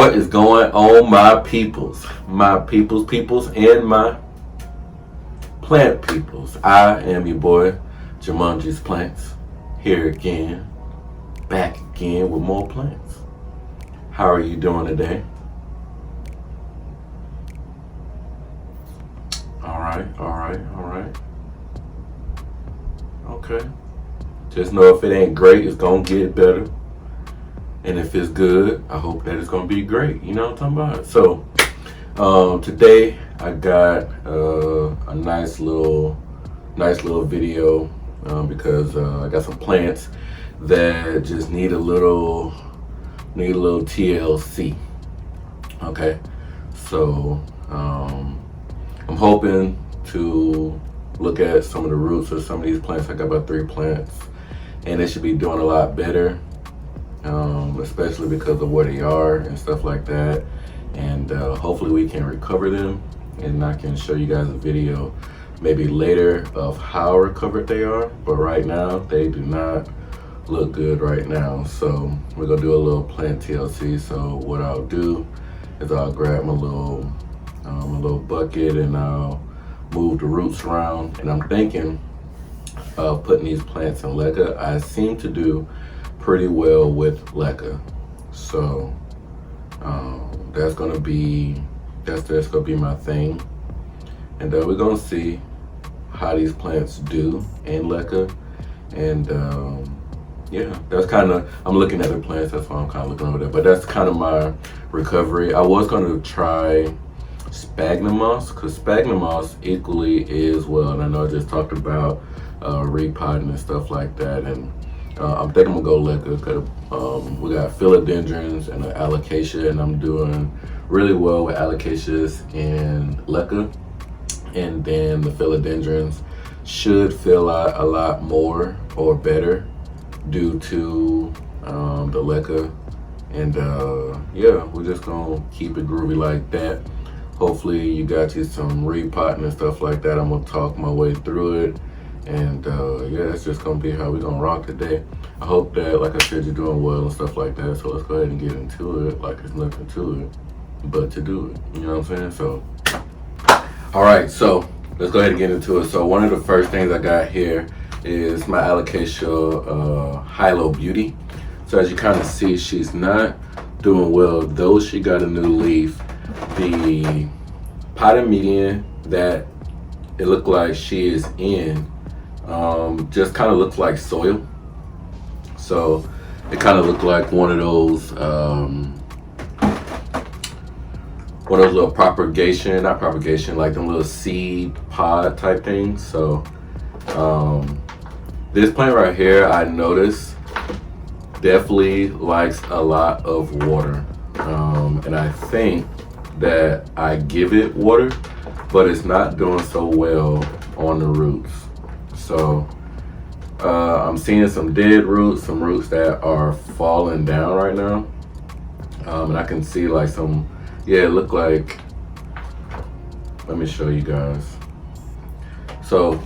What is going on, my peoples, and my plant peoples? I am your boy, Jumanji's Plants, here again, back again with more plants. How are you doing today? All right. Okay. Just know if it ain't great, it's gonna get better. And if it's good, I hope that it's gonna be great. You know what I'm talking about? So, today I got a nice little video because I got some plants that just need a little TLC. Okay, so I'm hoping to look at some of the roots of some of these plants. I got about 3 plants, and they should be doing a lot better. Especially because of where they are and stuff like that, and hopefully we can recover them, and I can show you guys a video maybe later of how recovered they are. But right now they do not look good right now, so we're gonna do a little plant TLC. So what I'll do is I'll grab my little bucket and I'll move the roots around, and I'm thinking of putting these plants in leca. I seem to do pretty well with leca, so that's gonna be my thing, and we're gonna see how these plants do in leca. And yeah, that's kind of, I'm looking at the plants, that's why I'm kind of looking over there, but that's kind of my recovery. I was gonna try Spagmoss, because Spagmoss equally is well, and I know I just talked about repotting and stuff like that, and I'm thinking I'm gonna go leca because we got philodendrons and an alocasia, and I'm doing really well with alocasias and leca, and then the philodendrons should fill out a lot more or better due to the leca. And yeah, we're just gonna keep it groovy like that. Hopefully you got you some repotting and stuff like that. I'm gonna talk my way through it. And yeah, that's just gonna be how we're gonna rock today. I hope that, like I said, you're doing well and stuff like that. So let's go ahead and get into it like there's nothing to it but to do it. You know what I'm saying? So, all right, so let's go ahead and get into it. So one of the first things I got here is my Alocasia Hilo Beauty. So as you kind of see, she's not doing well, though she got a new leaf. The potted median that it looked like she is in just kind of looks like soil. So it kind of looked like one of those little not propagation, like them little seed pod type things. So this plant right here, I noticed, definitely likes a lot of water, and I think that I give it water, but it's not doing so well on the roots. So I'm seeing some dead roots, some roots that are falling down right now, and I can see like some, yeah, it looked like, let me show you guys. So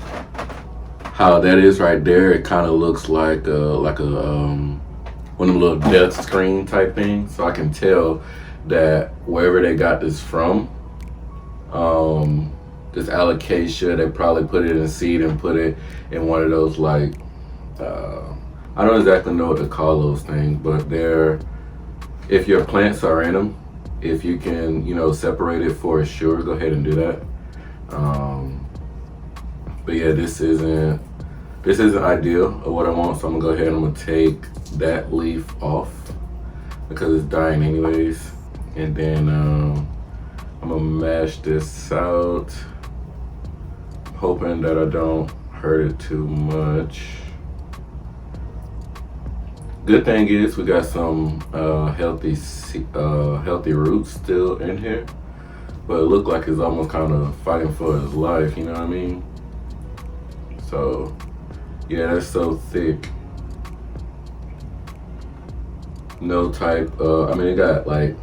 how that is right there, it kind of looks like a one of them little death screen type things. So I can tell that wherever they got this from, this Alocasia, they probably put it in seed and put it in one of those, like, I don't exactly know what to call those things, but they're, if your plants are in them, if you can, you know, separate it for sure, go ahead and do that. But yeah, this isn't ideal of what I want, so I'm gonna go ahead and I'm gonna take that leaf off because it's dying anyways. And then I'm gonna mash this out, hoping that I don't hurt it too much. Good thing is we got some healthy roots still in here, but it looked like it's almost kind of fighting for his life, you know what I mean? So yeah, that's so thick. No type, I mean, it got like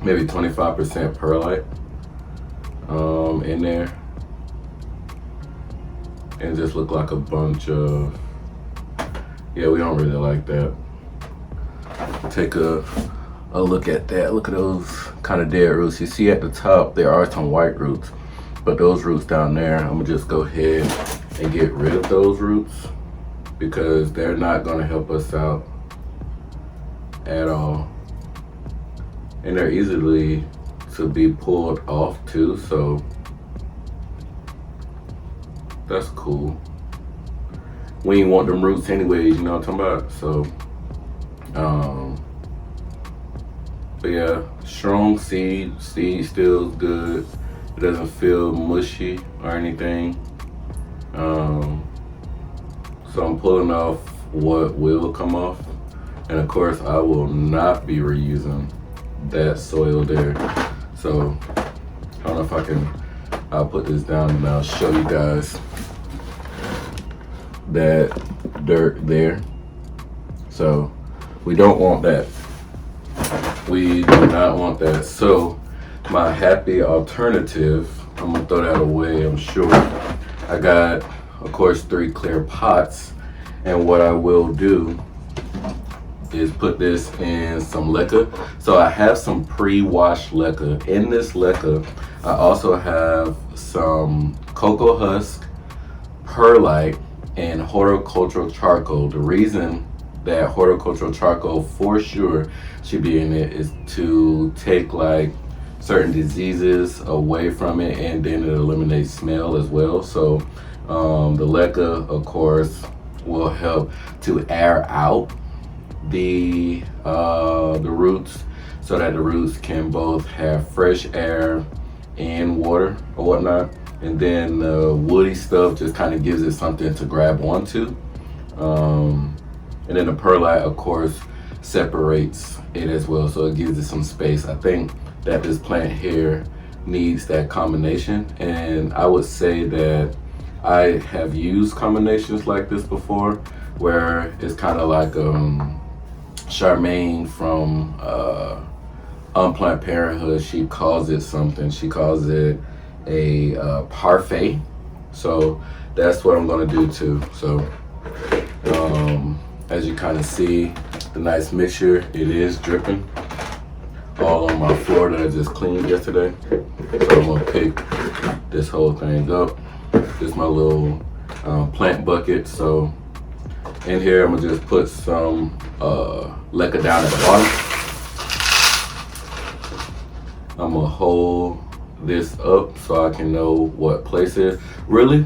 maybe 25% perlite in there, and just look like a bunch of, yeah, we don't really like that. Take a a look at that. Look at those kind of dead roots. You see at the top there are some white roots, but those roots down there, I'm gonna just go ahead and get rid of those roots because they're not gonna help us out at all. And they're easily to be pulled off too, so that's cool. We ain't want them roots anyways, you know what I'm talking about? So, but yeah, strong seed still good. It doesn't feel mushy or anything. So I'm pulling off what will come off. And of course I will not be reusing that soil there. So I don't know if I can, I'll put this down and I'll show you guys that dirt there. So we don't want that. We do not want that. So my happy alternative, I'm gonna throw that away, I'm sure. I got, of course, 3 clear pots. And what I will do is put this in some leca. So I have some pre-washed leca. In this leca, I also have some cocoa husk, perlite, and horticultural charcoal. The reason that horticultural charcoal for sure should be in it is to take like certain diseases away from it, and then it eliminates smell as well. So the leca, of course, will help to air out the roots so that the roots can both have fresh air and water or whatnot. And then the woody stuff just kind of gives it something to grab onto. And then the perlite, of course, separates it as well, so it gives it some space. I think that this plant here needs that combination, and I would say that I have used combinations like this before, where it's kind of like Charmaine from Unplanned Parenthood. She calls it something. She calls it a parfait. So that's what I'm gonna do too. So as you kind of see, the nice mixture, it is dripping all on my floor that I just cleaned yesterday. So I'm gonna pick this whole thing up. This is my little plant bucket. So in here, I'm gonna just put some leca down at the bottom. I'm gonna hold this up so I can know what place it is. Really,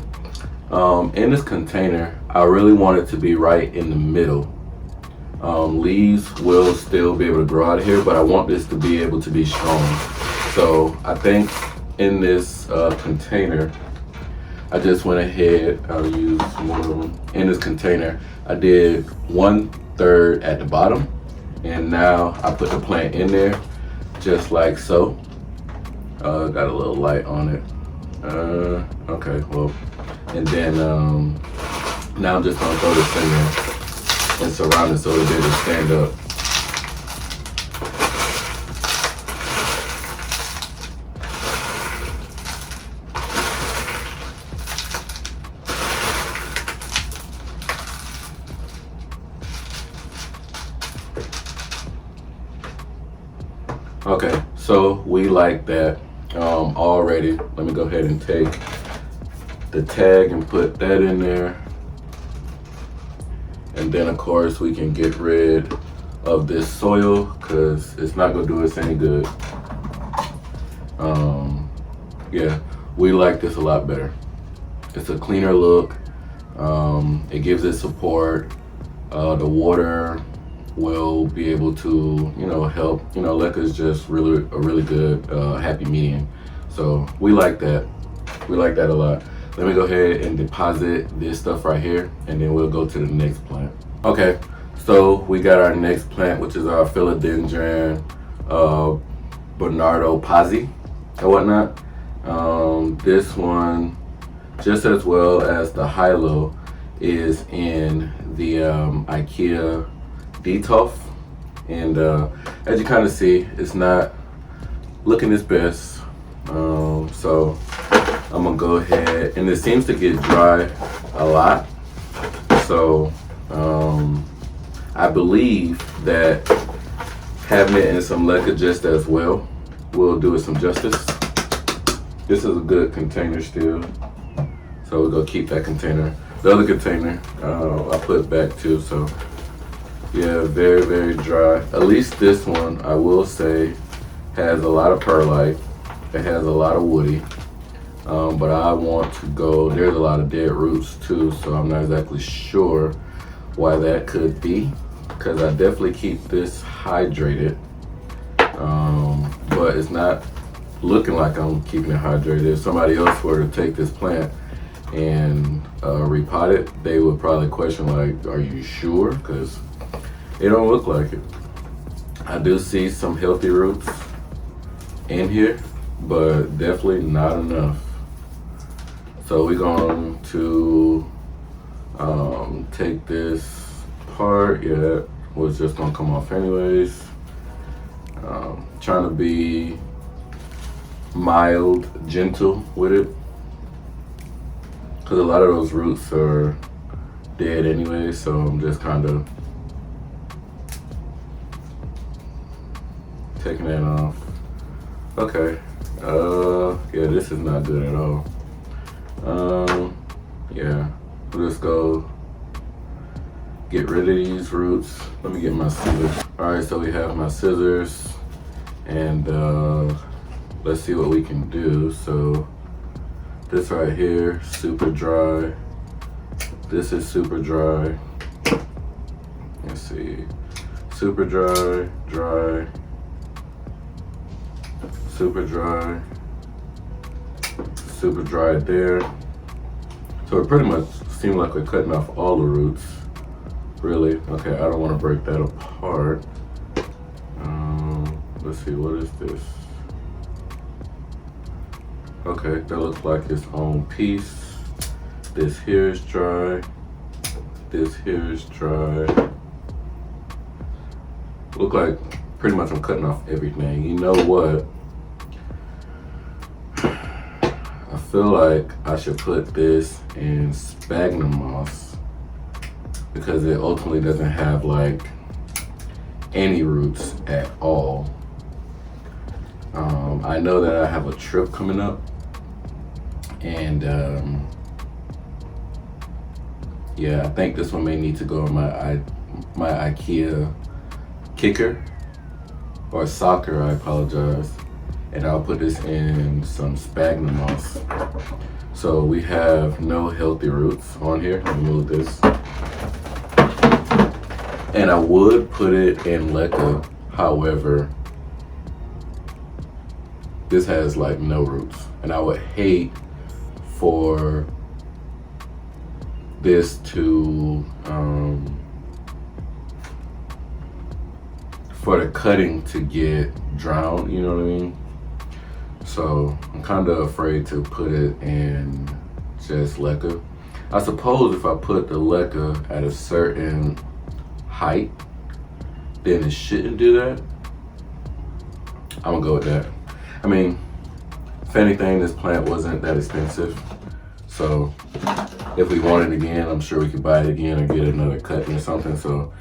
in this container, I really want it to be right in the middle. Leaves will still be able to grow out of here, but I want this to be able to be strong. So I think in this container, I just went ahead, I'll use one of them. In this container, I did 1/3 at the bottom, and now I put the plant in there just like so. Got a little light on it. Okay, well, and then now I'm just gonna throw this in there and surround it so that it'll stand up. Okay, so we like that already. Let me go ahead and take the tag and put that in there. And then of course we can get rid of this soil because it's not gonna do us any good. Yeah, we like this a lot better. It's a cleaner look. It gives it support. The water will be able to, help. Leca is just a really good happy medium. So we like that. We like that a lot. Let me go ahead and deposit this stuff right here, and then we'll go to the next plant. Okay, so we got our next plant, which is our Philodendron Bernardopazii and whatnot. This one, just as well as the Hilo, is in the IKEA Detolf. And as you kind of see, it's not looking its best. So I'm gonna go ahead, and it seems to get dry a lot. So I believe that having it in some leca just as well will do it some justice. This is a good container still, so we're gonna keep that container. The other container I put back too, so yeah, very, very dry. At least this one, I will say, has a lot of perlite. It has a lot of woody, but I want to go, there's a lot of dead roots too, so I'm not exactly sure why that could be, because I definitely keep this hydrated, but it's not looking like I'm keeping it hydrated. If somebody else were to take this plant and repot it, they would probably question like, are you sure? Because it don't look like it. I do see some healthy roots in here, but definitely not enough. So we're going to take this part. Yeah, that was just gonna come off anyways. Trying to be mild, gentle with it, because a lot of those roots are dead anyway, so I'm just kind of taking that off. Okay, yeah, this is not good at all. Yeah, we'll just go get rid of these roots. Let me get my scissors. All right, so we have my scissors, and let's see what we can do. So this right here, super dry. This is super dry. Let's see, super dry, dry, super dry, super dry there. So it pretty much seems like we're cutting off all the roots, really. Okay, I don't want to break that apart. Let's see, what is this? Okay, that looks like its own piece. This here is dry. This here is dry. Look like pretty much I'm cutting off everything. You know what? I feel like I should put this in Spagnoum moss, because it ultimately doesn't have like any roots at all. I know that I have a trip coming up, and yeah, I think this one may need to go in my IKEA kicker or soccer, I apologize. And I'll put this in some Spagnoum moss. So we have no healthy roots on here. Let me move this. And I would put it in leca, however, this has like no roots. And I would hate for this to, for the cutting to get drowned, you know what I mean? So I'm kind of afraid to put it in just leca. I suppose if I put the leca at a certain height, then it shouldn't do that. I'm gonna go with that. I mean, if anything, this plant wasn't that expensive. So if we want it again, I'm sure we could buy it again or get another cutting or something. So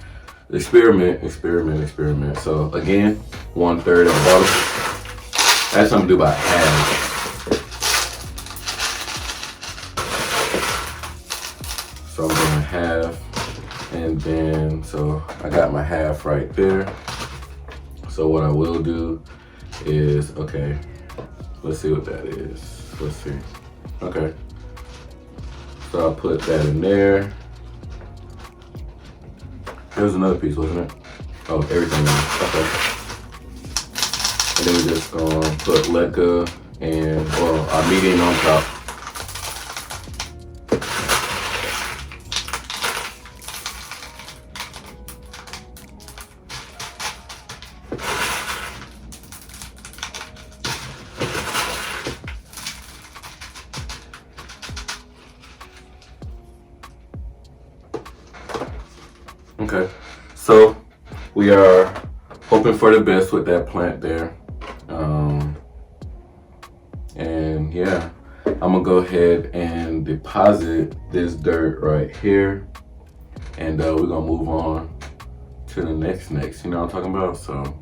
experiment, experiment, experiment. So again, 1/3 of the bottle. That's something to do by half. So I'm going half, and then, so I got my half right there. So what I will do is, okay, let's see what that is. Let's see. Okay. So I'll put that in there. There's another piece, wasn't it? Oh, everything in there. Okay. And then we're just gonna put leca and, well, our medium on top. Okay, so we are hoping for the best with that plant there. And yeah, I'm gonna go ahead and deposit this dirt right here, and we're gonna move on to the next, you know what I'm talking about? So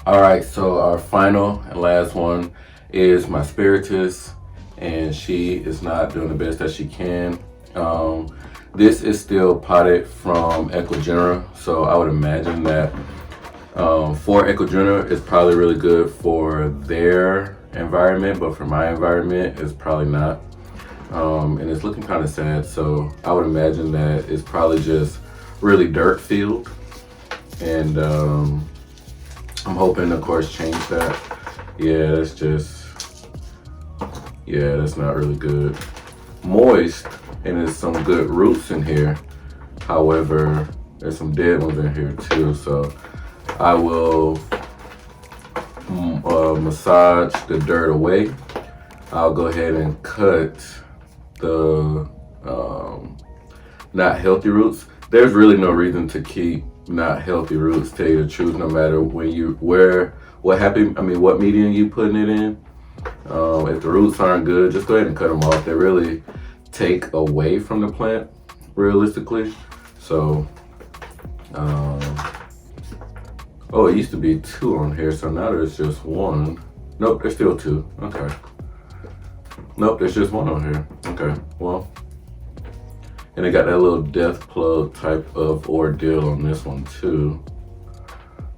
All right, so our final and last one is my Spiritus, and she is not doing the best that she can. This is still potted from Ecuador, so I would imagine that for Ecuador, it's probably really good for their environment, but for my environment, it's probably not. And it's looking kind of sad, so I would imagine that it's probably just really dirt filled, and I'm hoping, of course, change that. Yeah, that's just, yeah, that's not really good. Moist, and there's some good roots in here. However, there's some dead ones in here too, so I will massage the dirt away. I'll go ahead and cut the not healthy roots. There's really no reason to keep not healthy roots, tell you the truth, no matter when you what medium you putting it in. If the roots aren't good, just go ahead and cut them off. They really take away from the plant, realistically. So oh, it used to be 2 on here, so now there's just 1. Nope, there's still 2. Okay. Nope, there's just 1 on here. Okay, well. And it got that little death plug type of ordeal on this one too.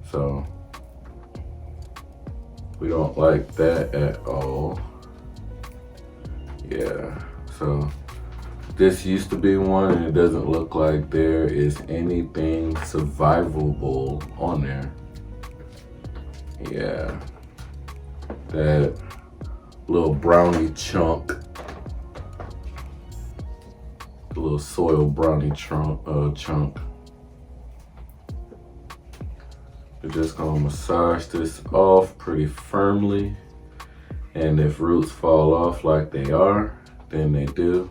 So we don't like that at all. Yeah, so this used to be one, and it doesn't look like there is anything survivable on there. Yeah, that little brownie chunk, the little soil brownie chunk. We're just gonna massage this off pretty firmly, and if roots fall off like they are, then they do.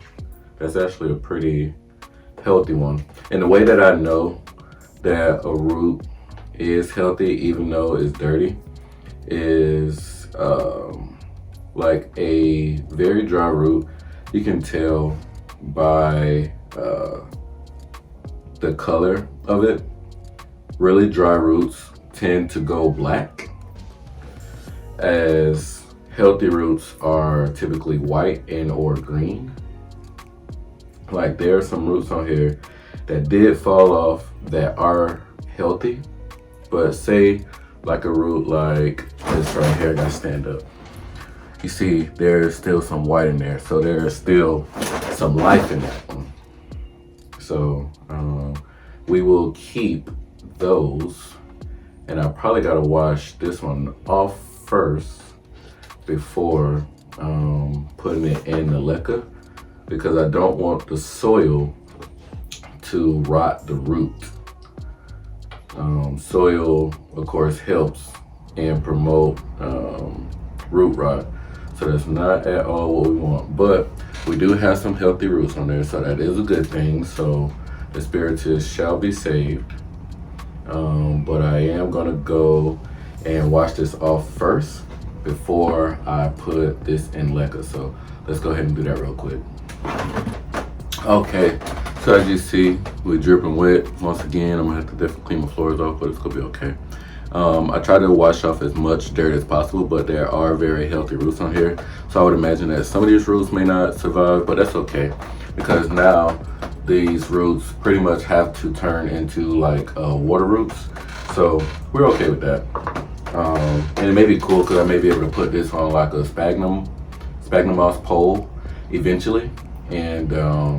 That's actually a pretty healthy one. And the way that I know that a root is healthy, even though it's dirty, is like a very dry root. You can tell by the color of it. Really dry roots tend to go black, as healthy roots are typically white and or green. Like, there are some roots on here that did fall off that are healthy, but say like a root like this right here, I gotta stand up. You see, there's still some white in there, so there's still some life in that one. So we will keep those, and I probably gotta wash this one off first before putting it in the leca, because I don't want the soil to rot the root. Soil, of course, helps and promote root rot, so that's not at all what we want. But we do have some healthy roots on there, so that is a good thing. So the Spiritus shall be saved. But I am gonna go and wash this off first before I put this in leca. So let's go ahead and do that real quick. Okay, so as you see, we're dripping wet. Once again, I'm gonna have to definitely clean my floors off, but it's gonna be okay. I try to wash off as much dirt as possible, but there are very healthy roots on here. So I would imagine that some of these roots may not survive, but that's okay, because now these roots pretty much have to turn into like water roots. So we're okay with that. And it may be cool because I may be able to put this on like a Spagnomoss pole eventually. And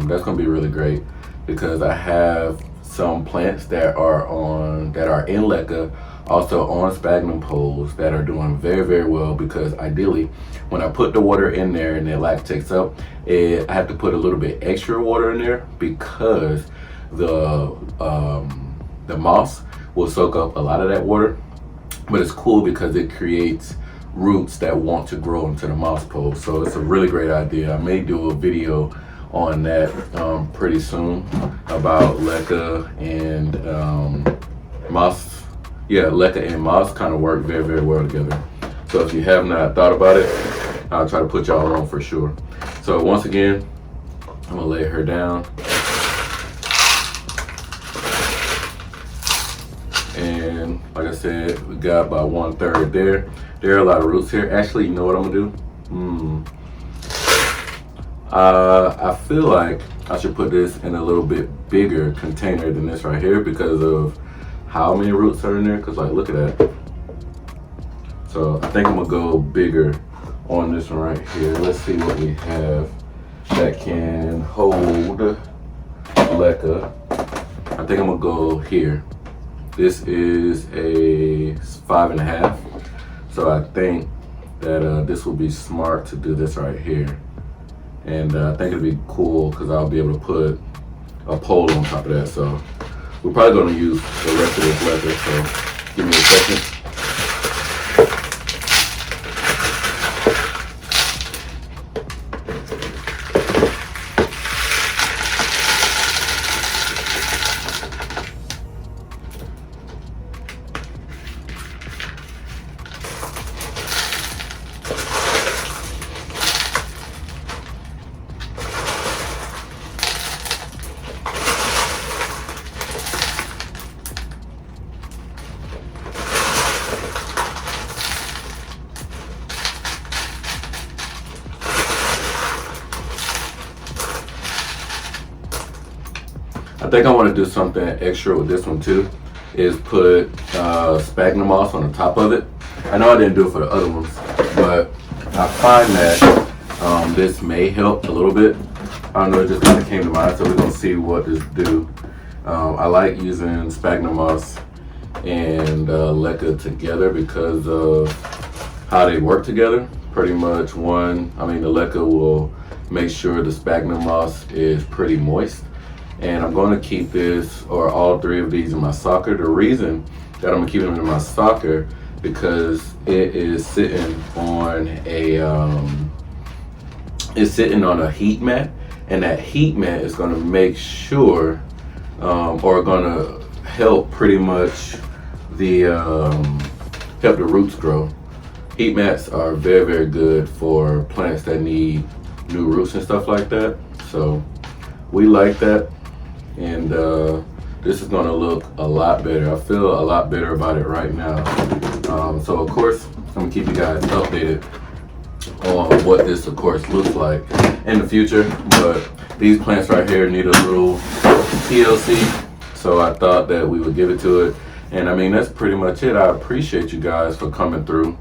that's gonna be really great because I have some plants that are in leca, also on sphagnum poles, that are doing very, very well, because ideally when I put the water in there and it lactates up, I have to put a little bit extra water in there because the moss will soak up a lot of that water. But it's cool because it creates roots that want to grow into the moss pole. So it's a really great idea. I may do a video on that pretty soon about leca and moss. Yeah, leca and moss kind of work very, very well together. So if you have not thought about it, I'll try to put y'all on for sure. So once again, I'm gonna lay her down. And like I said, we got about 1/3 there. There are a lot of roots here. Actually, you know what I'm gonna do? I feel like I should put this in a little bit bigger container than this right here because of how many roots are in there. Cause like, look at that. So I think I'm gonna go bigger on this one right here. Let's see what we have that can hold leca. I think I'm gonna go here. This is a 5.5. So I think that this will be smart to do this right here. And I think it'll be cool because I'll be able to put a pole on top of that. So we're probably gonna use the rest of this leather. So give me a second. I think I want to do something extra with this one too, is put sphagnum moss on the top of it. I know I didn't do it for the other ones, but I find that this may help a little bit. I don't know, it just kind of came to mind, so we're going to see what this do. I like using sphagnum moss and leca together because of how they work together. Pretty much the leca will make sure the sphagnum moss is pretty moist. And I'm going to keep this, or all 3 of these, in my socker. The reason that I'm going to keep them in my socker because it is sitting on a heat mat, and that heat mat is going to make sure, or going to help pretty much help the roots grow. Heat mats are very, very good for plants that need new roots and stuff like that. So we like that. And this is gonna look a lot better. I feel a lot better about it right now. So of course, I'm gonna keep you guys updated on what this of course looks like in the future. But these plants right here need a little TLC. So I thought that we would give it to it. And I mean, that's pretty much it. I appreciate you guys for coming through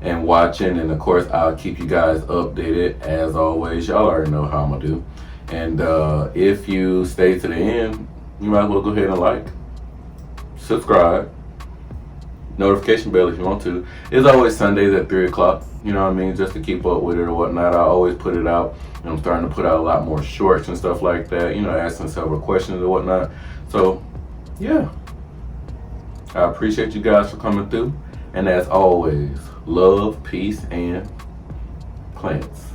and watching. And of course, I'll keep you guys updated as always. Y'all already know how I'm gonna do. And if you stay to the end, you might as well go ahead and like, subscribe, notification bell if you want to. It's always Sundays at 3 o'clock, you know what I mean, just to keep up with it or whatnot. I always put it out, and I'm starting to put out a lot more shorts and stuff like that, you know, asking several questions or whatnot. So, yeah, I appreciate you guys for coming through. And as always, love, peace, and plants.